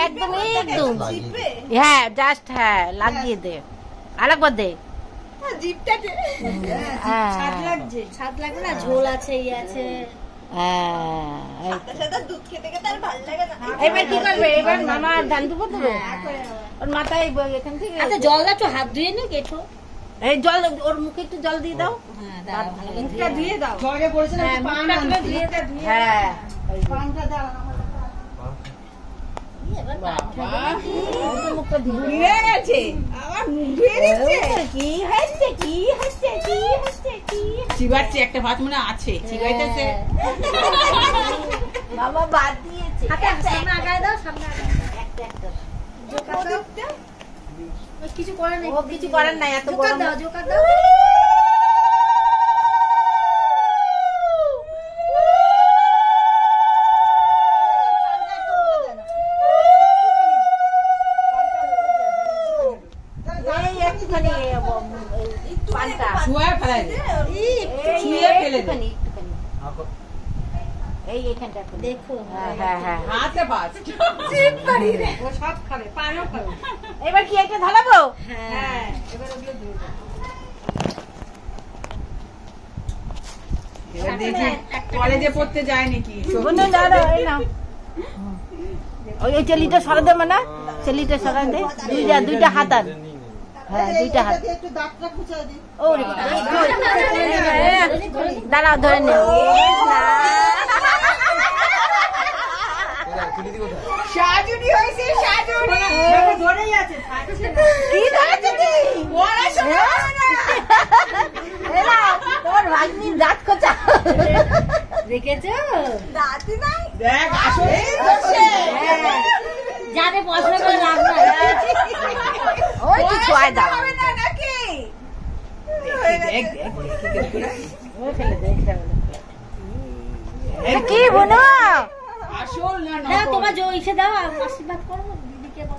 একদম একদম হ্যাঁ জাস্ট হ্যাঁ লাগিয়ে দে আরেকবার দে স্বাদ লাগবে না, ঝোল আছে ইয়ে আছে। এবার কি করবে, এবার মামা ধান দুপুর দেবে ওর মাথায় এখান থেকে। আচ্ছা জল দাও, একটু হাত ধুয়ে নি কেঠো। এই জল ওর মুখে একটু জল দিয়ে দাও, মুখটা ধুয়ে দাও। হ্যাঁ চিবাচ্ছে একটা ভাত মনে আছে, চিবাইতেছে বাবা বাদ দিয়েছে। সামনে আগায় দাও, সামনে কিছু করার নাই, কিছু করার নাই, এত গরম দাও, জোকার দাও। এবার কি একটা ঢালাবো? কলেজে পড়তে যায় নাকি? ওই চেলিটা সরা দে, মানে চেলিটা সরা দে, দুইটা হাত আর হ্যাঁ দুইটা হাত। দাঁড়াও ধরে নে। সাজুনি হয়েছে, সাজুনি ধরেই আছে। কি ধরেছে তোর ভাগ্নির দাঁত খোঁচা দেখেছো? দাঁতই নাই, দেখ আসলে জানে পছন্দ করে লাভ নাই। ওই কিছু আয় দাও নাকি কি বোনো আসল না তোমার জয়সে দাও, আশীর্বাদ করো।